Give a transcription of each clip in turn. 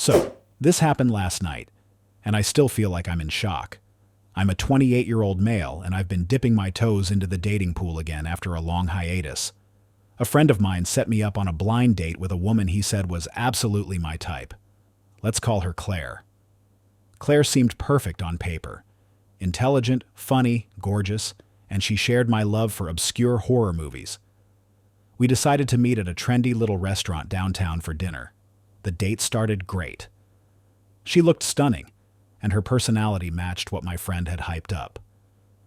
So, this happened last night, and I still feel like I'm in shock. I'm a 28-year-old male, and I've been dipping my toes into the dating pool again after a long hiatus. A friend of mine set me up on a blind date with a woman he said was absolutely my type. Let's call her Claire. Claire seemed perfect on paper. Intelligent, funny, gorgeous, and she shared my love for obscure horror movies. We decided to meet at a trendy little restaurant downtown for dinner. The date started great. She looked stunning, and her personality matched what my friend had hyped up.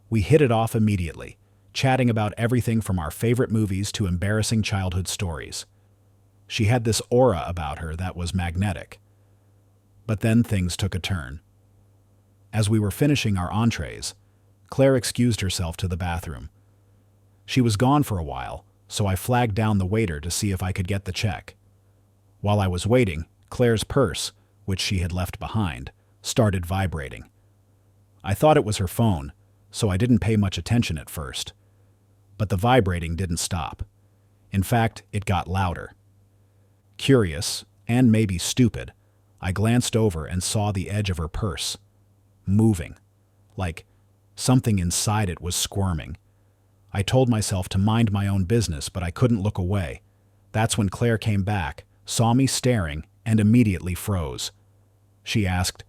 We hit it off immediately, chatting about everything from our favorite movies to embarrassing childhood stories. She had this aura about her that was magnetic. But then things took a turn. As we were finishing our entrees, Claire excused herself to the bathroom. She was gone for a while, so I flagged down the waiter to see if I could get the check. While I was waiting, Claire's purse, which she had left behind, started vibrating. I thought it was her phone, so I didn't pay much attention at first. But the vibrating didn't stop. In fact, it got louder. Curious, and maybe stupid, I glanced over and saw the edge of her purse, moving, like something inside it was squirming. I told myself to mind my own business, but I couldn't look away. That's when Claire came back, saw me staring, and immediately froze. She asked,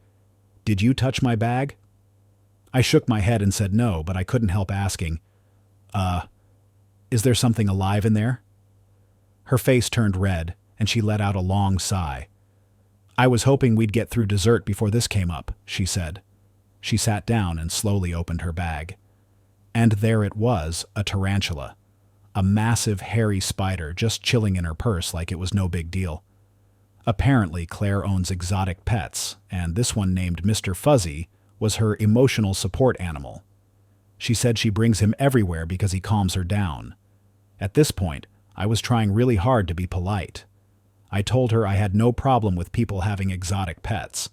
"Did you touch my bag?" I shook my head and said no, but I couldn't help asking, is there something alive in there? Her face turned red, and she let out a long sigh. "I was hoping we'd get through dessert before this came up," she said. She sat down and slowly opened her bag. And there it was, a tarantula. A massive, hairy spider just chilling in her purse like it was no big deal. Apparently, Claire owns exotic pets, and this one named Mr. Fuzzy was her emotional support animal. She said she brings him everywhere because he calms her down. At this point, I was trying really hard to be polite. I told her I had no problem with people having exotic pets,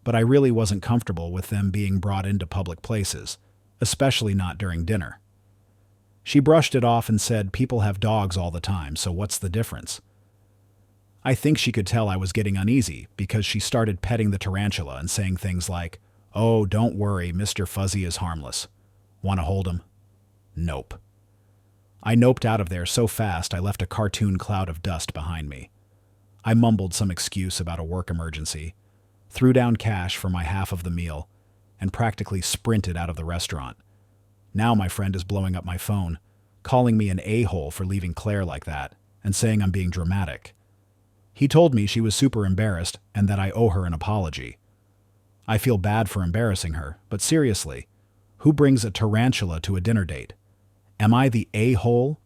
but I really wasn't comfortable with them being brought into public places, especially not during dinner. She brushed it off and said people have dogs all the time, so what's the difference? I think she could tell I was getting uneasy because she started petting the tarantula and saying things like, "Oh, don't worry, Mr. Fuzzy is harmless. Want to hold him?" Nope. I noped out of there so fast I left a cartoon cloud of dust behind me. I mumbled some excuse about a work emergency, threw down cash for my half of the meal, and practically sprinted out of the restaurant. Now my friend is blowing up my phone, calling me an a-hole for leaving Claire like that, and saying I'm being dramatic. He told me she was super embarrassed and that I owe her an apology. I feel bad for embarrassing her, but seriously, who brings a tarantula to a dinner date? Am I the a-hole